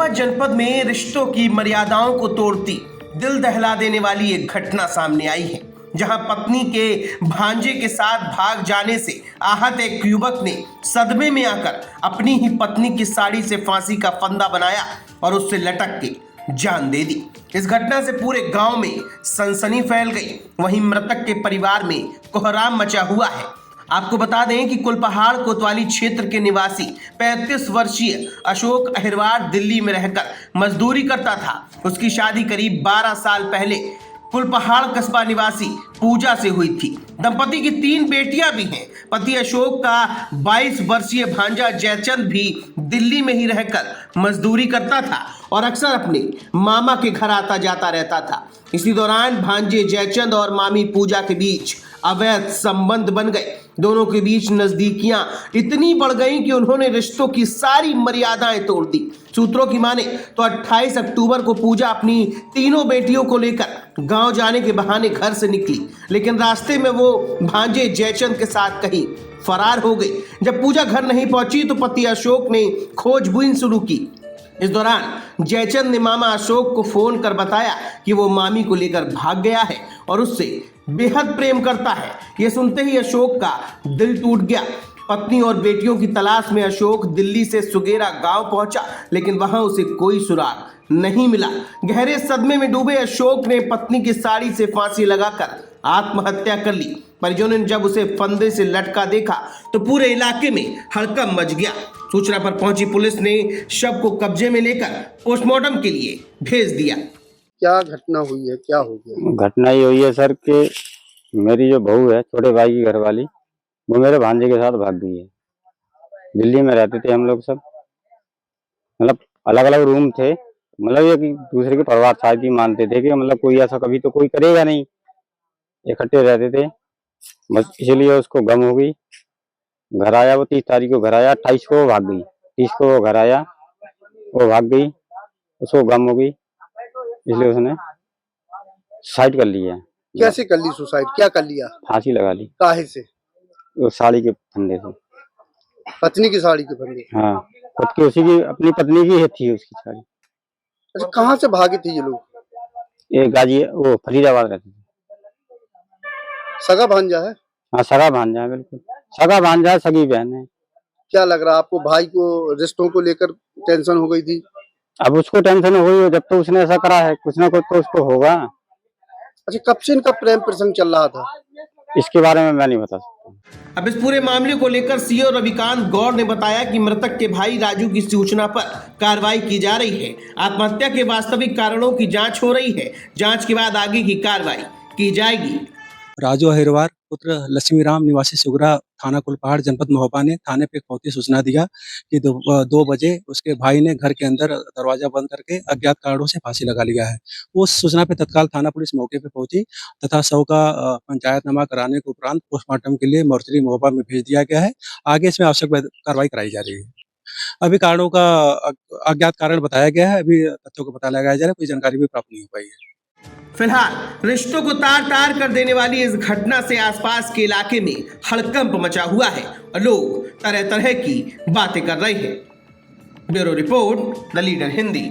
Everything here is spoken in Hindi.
महोबा जनपद में रिश्तों की मर्यादाओं को तोड़ती दिल दहला देने वाली एक घटना सामने आई है, जहां पत्नी के भांजे के साथ भाग जाने से आहत एक युवक ने सदमे में आकर अपनी ही पत्नी की साड़ी से फांसी का फंदा बनाया और उससे लटक के जान दे दी। इस घटना से पूरे गांव में सनसनी फैल गई। वहीं मृतक के परिवार में कोहराम मचा हुआ है। आपको बता दें कि कुलपहाड़ कोतवाली क्षेत्र के निवासी 35 वर्षीय अशोक अहिरवार दिल्ली में रहकर मजदूरी करता था। उसकी शादी करीब 12 साल पहले कुलपहाड़ कस्बा निवासी पूजा से हुई थी। दंपति की 3 बेटियां भी हैं। पति अशोक का 22 वर्षीय भांजा जयचंद भी दिल्ली में ही रहकर मजदूरी करता था और अक्सर अपने मामा के घर आता जाता रहता था। इसी दौरान भांजे जयचंद और मामी पूजा के बीच अवैध संबंध बन गए। दोनों के बीच नजदीकियां इतनी बढ़ गईं कि उन्होंने रिश्तों की सारी मर्यादाएं तोड़ दी। सूत्रों की माने तो 28 अक्टूबर को पूजा अपनी तीनों बेटियों को लेकर गांव जाने के बहाने घर से निकली, लेकिन रास्ते में वो भांजे जयचंद के साथ कहीं फरार हो गई। जब पूजा घर नहीं पहुंची तो पति अशोक ने खोजबीन शुरू की। इस दौरान जयचंद ने मामा अशोक को फोन कर बताया कि वो मामी को लेकर भाग गया है और उससे बेहद प्रेम करता है। यह सुनते ही अशोक का दिल टूट गया। पत्नी और बेटियों की तलाश में अशोक दिल्ली से सुगेरा गांव पहुंचा, लेकिन वहां उसे कोई सुराग नहीं मिला। गहरे सदमे में डूबे अशोक ने पत्नी की साड़ी से फांसी लगाकर आत्महत्या कर ली। परिजनों ने जब उसे फंदे से लटका देखा तो पूरे इलाके में हड़कंप मच गया। सूचना पर पहुंची पुलिस ने शव को कब्जे में लेकर पोस्टमार्टम के लिए भेज दिया। क्या घटना हुई है, क्या हो गया? घटना ये हुई है सर कि मेरी जो बहू है, छोटे भाई की घरवाली, वो मेरे भांजे के साथ भाग गई है। दिल्ली में रहते थे हम लोग सब, मतलब अलग अलग रूम थे। मतलब एक दूसरे के परिवार शायद ही मानते थे कि मतलब कोई ऐसा कभी तो कोई करेगा नहीं, इकट्ठे रहते थे। बस इसलिए उसको गम हो गई। घर आया, वो 30 तारीख को घर आया, 28 को वो भाग गई। 30 को वो घर आया, वो भाग गई, उसको गम हो गई, इसलिए उसने सुसाइड कर लिया। कैसे कर ली सुसाइड? क्या कर लिया? फांसी लगा ली। काहे से? वो साड़ी के फंदे से। पत्नी की साड़ी के फंदे? हाँ, खुद की उसी की अपनी पत्नी की ही थी उसकी साड़ी। अच्छा, कहाँ से भागे थे ये लोग? ये गाजी वो फरीदाबाद रहते थे। सगा भांजा है? हाँ, सगा भांजा है, बिल्कुल सगा भांजा है, सगी बहन है। क्या लग रहा है आपको? भाई को रिश्तों को लेकर टेंशन हो गई थी? अब उसको टेंशन हो गई, जब तो उसने ऐसा करा है, कुछ ना कुछ तो उसको होगा। अच्छा, कब से इनका प्रेम प्रसंग चल रहा था? इसके बारे में मैं नहीं बता सकता। अब इस पूरे मामले को लेकर सीओ रविकांत गौड़ ने बताया कि मृतक के भाई राजू की सूचना पर कार्रवाई की जा रही है। आत्महत्या के वास्तविक कारणों की जांच हो रही है। जांच के बाद आगे की कार्रवाई की जाएगी। राजू अहिरवार पुत्र लक्ष्मीराम निवासी सुगरा थाना कुलपहाड़ जनपद महोबा ने थाने पे खौती सूचना दिया कि 2 बजे उसके भाई ने घर के अंदर दरवाजा बंद करके अज्ञात कारणों से फांसी लगा लिया है। उस सूचना पे तत्काल थाना पुलिस मौके पे पहुंची तथा शव का पंचायतनामा कराने के उपरांत पोस्टमार्टम के लिए मोर्चरी महोबा में भेज दिया गया है। आगे इसमें आवश्यक कार्रवाई कराई जा रही है। अभी कारणों का अज्ञात कारण बताया गया है। अभी तथ्यों का पता लगाया जा रहा है, कोई जानकारी भी प्राप्त नहीं हो पाई है। फिलहाल रिश्तों को तार तार कर देने वाली इस घटना से आसपास के इलाके में हड़कंप मचा हुआ है और लोग तरह तरह की बातें कर रहे हैं। Bureau report, the leader Hindi.